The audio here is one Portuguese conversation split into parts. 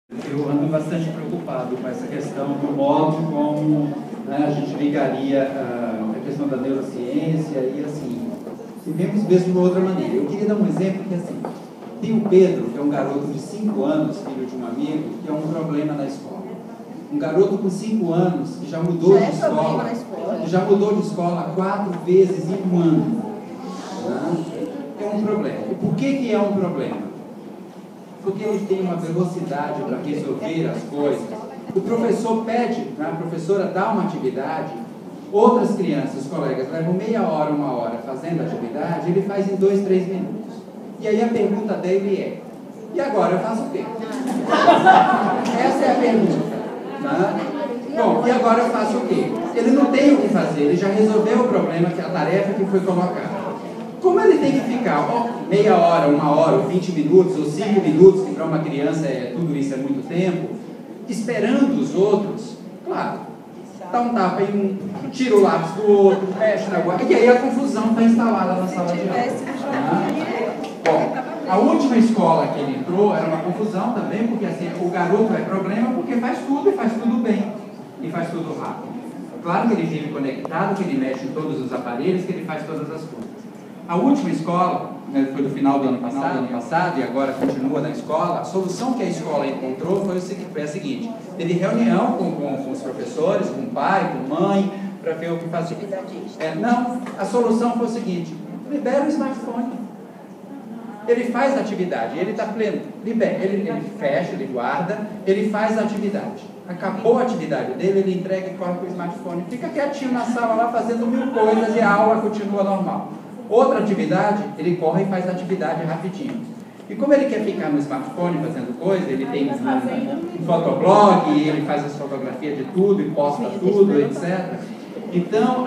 Eu ando bastante preocupado com essa questão do modo como, né, a gente ligaria a questão da neurociência e assim, se vemos mesmo de uma outra maneira. Eu queria dar um exemplo que assim, tem o Pedro, que é um garoto de 5 anos, filho de um amigo, que é um problema na escola. Um garoto com 5 anos que já mudou de escola, já mudou de escola 4 vezes em um ano. Né? É um problema. E por que é um problema? Porque ele tem uma velocidade para resolver as coisas. O professor pede, a professora dá uma atividade, outras crianças, os colegas, levam meia hora, 1 hora fazendo a atividade, ele faz em 2, 3 minutos. E aí a pergunta dele é: e agora eu faço o quê? Essa é a pergunta. Né? Bom, e agora eu faço o quê? Ele não tem o que fazer, ele já resolveu o problema, que é a tarefa que foi colocada. Como ele tem que ficar meia hora, 1 hora, ou 20 minutos, ou 5 minutos, que para uma criança tudo isso é muito tempo, esperando os outros, claro, dá um tapa em um, tira o lápis do outro, fecha na guarda, e aí a confusão está instalada na sala de aula. Bom, a última escola que ele entrou era uma confusão também, porque assim, o garoto é problema porque faz tudo e faz tudo bem, e faz tudo rápido. Claro que ele vive conectado, que ele mexe em todos os aparelhos, que ele faz todas as coisas. A última escola, né, foi do final do ano passado, e agora continua na escola, a solução que a escola encontrou foi a seguinte: teve reunião com os professores, com o pai, com a mãe, para ver o que fazer. Não, a solução foi o seguinte: libera o smartphone. Ele faz a atividade, ele está pleno, libera, ele fecha, ele guarda, ele faz a atividade. Acabou a atividade dele, ele entrega e corre para o smartphone. Fica quietinho na sala lá fazendo 1000 coisas e a aula continua normal. Outra atividade, ele corre e faz a atividade rapidinho. E como ele quer ficar no smartphone fazendo coisa, ele tem um fotoblog, ele faz as fotografias de tudo e posta tudo, etc. Então,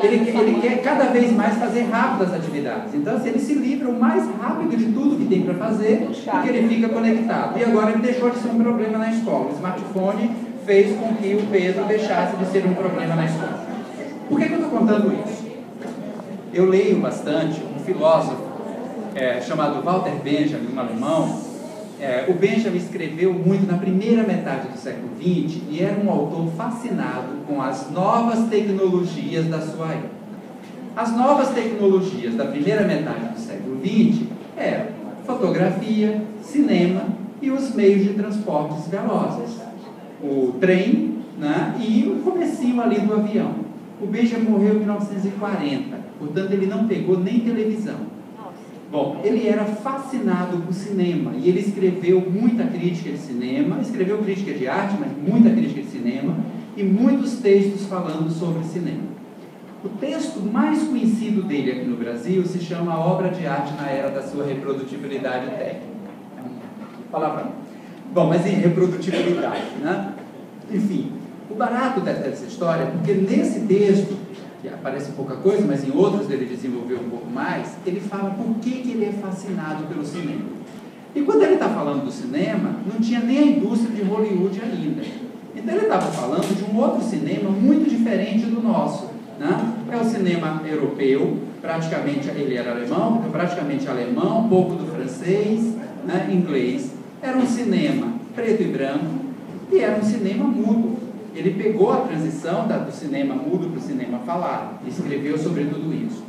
ele quer cada vez mais fazer rápido as atividades. Então, assim, ele se livra o mais rápido de tudo que tem para fazer, porque ele fica conectado. E agora ele deixou de ser um problema na escola. O smartphone fez com que o Pedro deixasse de ser um problema na escola. Por que eu estou contando isso? Eu leio bastante um filósofo chamado Walter Benjamin, um alemão. O Benjamin escreveu muito na primeira metade do século XX e era um autor fascinado com as novas tecnologias da sua época. As novas tecnologias da primeira metade do século XX eram fotografia, cinema e os meios de transportes velozes. O trem, né, e o comecinho ali do avião. O Benjamin morreu em 1940, portanto ele não pegou nem televisão. Bom, ele era fascinado por cinema e ele escreveu muita crítica de cinema, escreveu crítica de arte, mas muita crítica de cinema e muitos textos falando sobre cinema. O texto mais conhecido dele aqui no Brasil se chama Obra de Arte na Era da Sua Reprodutibilidade Técnica. É uma palavra. Bom, mas em reprodutibilidade, né? Enfim, o barato dessa história é porque nesse texto, que aparece pouca coisa, mas em outros ele desenvolveu um pouco mais, ele fala por que ele é fascinado pelo cinema. E quando ele está falando do cinema, não tinha nem a indústria de Hollywood ainda. Então ele estava falando de um outro cinema muito diferente do nosso. Né? É o cinema europeu, praticamente ele era alemão, praticamente alemão, um pouco do francês, né, inglês. Era um cinema preto e branco e era um cinema mudo. Ele pegou a transição do cinema mudo para o cinema falado e escreveu sobre tudo isso.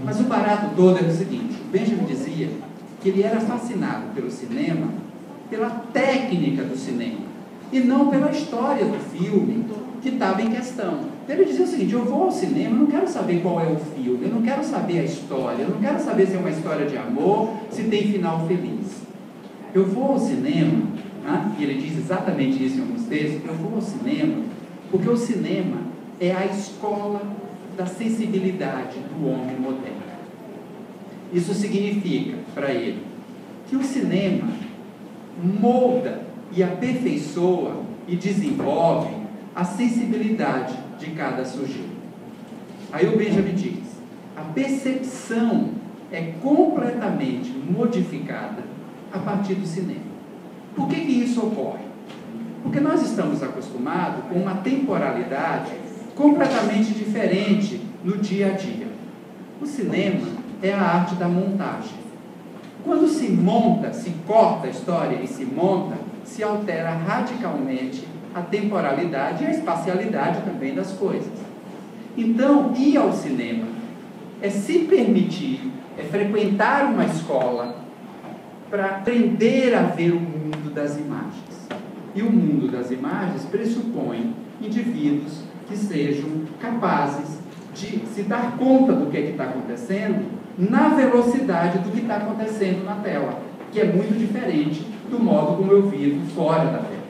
Mas o barato todo é o seguinte: o Benjamin dizia que ele era fascinado pelo cinema, pela técnica do cinema, e não pela história do filme que estava em questão. Ele dizia o seguinte: eu vou ao cinema, eu não quero saber qual é o filme, eu não quero saber a história, eu não quero saber se é uma história de amor, se tem final feliz. Eu vou ao cinema, e ele diz exatamente isso em alguns textos: eu vou ao cinema porque o cinema é a escola da sensibilidade do homem moderno. Isso significa para ele que o cinema molda e aperfeiçoa e desenvolve a sensibilidade de cada sujeito. Aí o Benjamin diz: a percepção é completamente modificada a partir do cinema. Por que isso ocorre? Porque nós estamos acostumados com uma temporalidade completamente diferente no dia a dia. O cinema é a arte da montagem. Quando se monta, se corta a história e se monta, se altera radicalmente a temporalidade e a espacialidade também das coisas. Então, ir ao cinema é se permitir, é frequentar uma escola para aprender a ver o mundo das imagens. E o mundo das imagens pressupõe indivíduos que sejam capazes de se dar conta do que está acontecendo na velocidade do que está acontecendo na tela, que é muito diferente do modo como eu vivo fora da tela.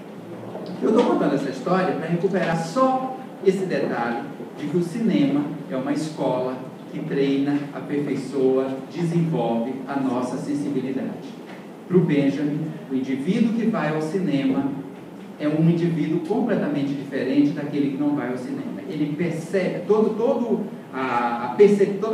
Eu estou contando essa história para recuperar só esse detalhe de que o cinema é uma escola que treina, aperfeiçoa, desenvolve a nossa sensibilidade. Para o Benjamin, o indivíduo que vai ao cinema é um indivíduo completamente diferente daquele que não vai ao cinema. Ele percebe, toda a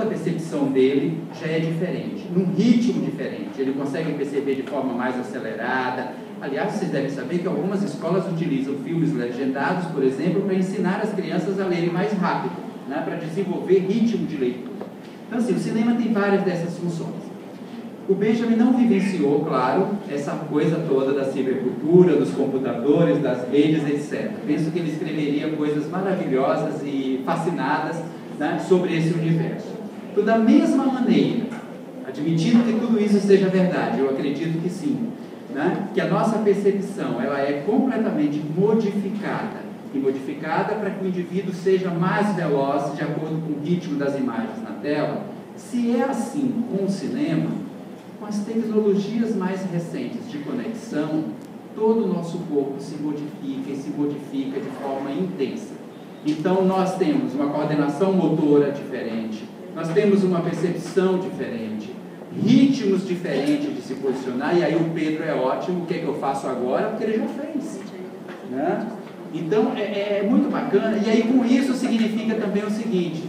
percepção dele já é diferente, num ritmo diferente. Ele consegue perceber de forma mais acelerada. Aliás, vocês devem saber que algumas escolas utilizam filmes legendados, por exemplo, para ensinar as crianças a lerem mais rápido, né, para desenvolver ritmo de leitura. Então, assim, o cinema tem várias dessas funções. O Benjamin não vivenciou, claro, essa coisa toda da cibercultura, dos computadores, das redes, etc. Penso que ele escreveria coisas maravilhosas e fascinadas, né, sobre esse universo. Então, da mesma maneira, admitindo que tudo isso seja verdade, eu acredito que sim, né, que a nossa percepção ela é completamente modificada, e modificada para que o indivíduo seja mais veloz de acordo com o ritmo das imagens na tela. Se é assim com o cinema, com as tecnologias mais recentes de conexão, todo o nosso corpo se modifica e se modifica de forma intensa. Então nós temos uma coordenação motora diferente, nós temos uma percepção diferente, ritmos diferentes de se posicionar, e aí o Pedro é ótimo, o que é que eu faço agora? Porque ele já fez, né? Então é muito bacana, e aí com isso significa também o seguinte: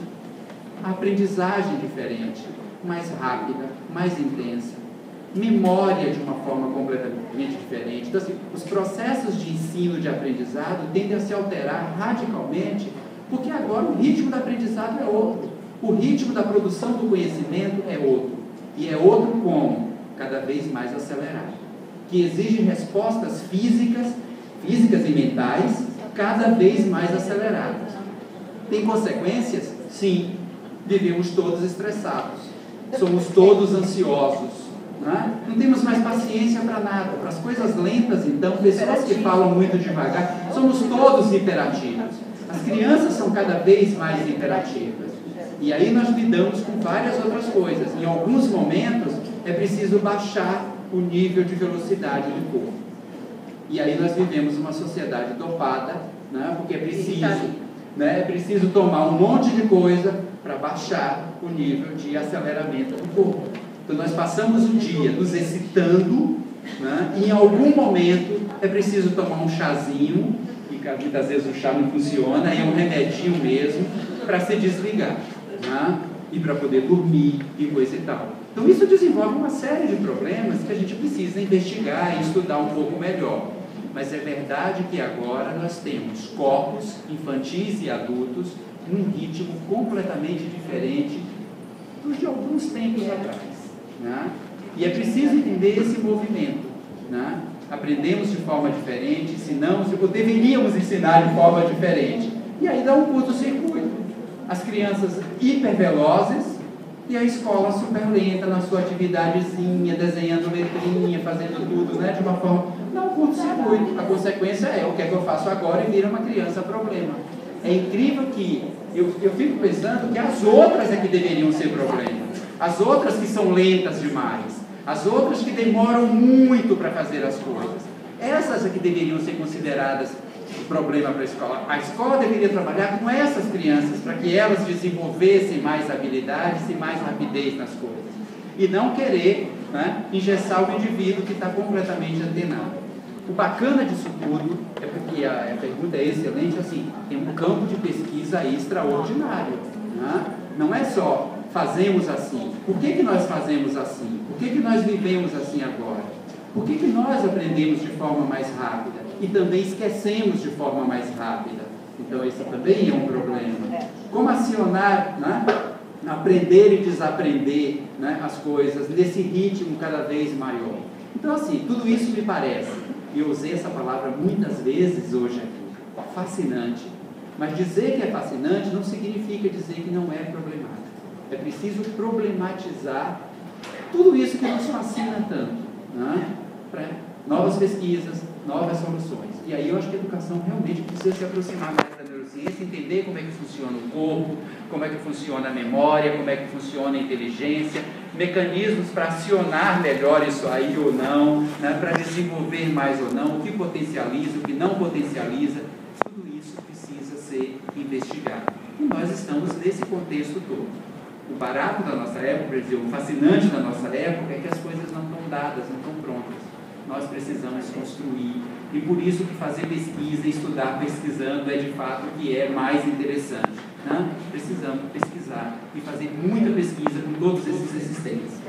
a aprendizagem diferente, mais rápida, mais intensa, memória de uma forma completamente diferente. Então, assim, os processos de ensino, de aprendizado tendem a se alterar radicalmente, porque agora o ritmo do aprendizado é outro, o ritmo da produção do conhecimento é outro, e é outro como? Cada vez mais acelerado, que exige respostas físicas e mentais cada vez mais aceleradas. Tem consequências? Sim. Vivemos todos estressados, somos todos ansiosos, né? Não temos mais paciência para nada, para as coisas lentas. Então, pessoas que falam muito devagar, somos todos hiperativos. As crianças são cada vez mais hiperativas, e aí nós lidamos com várias outras coisas. Em alguns momentos é preciso baixar o nível de velocidade do corpo, e aí nós vivemos uma sociedade dopada, né? Porque é preciso tomar um monte de coisa para baixar o nível de aceleramento do corpo. Então nós passamos o dia nos excitando, né? E em algum momento é preciso tomar um chazinho, e muitas vezes o chá não funciona, é um remedinho mesmo, para se desligar, né? E para poder dormir e coisa e tal. Então isso desenvolve uma série de problemas que a gente precisa investigar e estudar um pouco melhor. Mas é verdade que agora nós temos corpos infantis e adultos num ritmo completamente diferente dos de alguns tempos atrás, né? E é preciso entender esse movimento, né? Aprendemos de forma diferente, ensinamos, ou deveríamos ensinar de forma diferente, e aí dá um curto-circuito. As crianças hipervelozes e a escola super lenta na sua atividadezinha, desenhando letrinha, fazendo tudo, né, de uma forma... Dá um curto-circuito. A consequência é o que é que eu faço agora, e vira uma criança problema. É incrível que eu fico pensando que as outras é que deveriam ser problema. As outras que são lentas demais, as outras que demoram muito para fazer as coisas, essas é que deveriam ser consideradas problema para a escola. A escola deveria trabalhar com essas crianças para que elas desenvolvessem mais habilidades e mais rapidez nas coisas, e não querer, né, engessar o indivíduo que está completamente antenado. O bacana disso tudo é porque a pergunta é excelente, assim, tem um campo de pesquisa extraordinário, né? Não é só fazemos assim. Por que nós fazemos assim? Por que nós vivemos assim agora? Por que nós aprendemos de forma mais rápida e também esquecemos de forma mais rápida? Então esse também é um problema. Como acionar, né, aprender e desaprender, né, as coisas nesse ritmo cada vez maior? Então assim, tudo isso me parece e eu usei essa palavra muitas vezes hoje aqui, fascinante. Mas dizer que é fascinante não significa dizer que não é problemático. É preciso problematizar tudo isso que nos fascina tanto, né? Para novas pesquisas, novas soluções. E aí eu acho que a educação realmente precisa se aproximar mais da neurociência, entender como é que funciona o corpo, como é que funciona a memória, como é que funciona a inteligência, mecanismos para acionar melhor isso aí ou não, né? Para desenvolver mais ou não, o que potencializa, o que não potencializa, tudo isso precisa ser investigado. E nós estamos nesse contexto todo. O barato da nossa época, quer dizer, o fascinante da nossa época é que as coisas não estão dadas, não estão prontas. Nós precisamos construir, e por isso que fazer pesquisa, estudar pesquisando é de fato o que é mais interessante, né? Precisamos pesquisar e fazer muita pesquisa com todos esses existentes.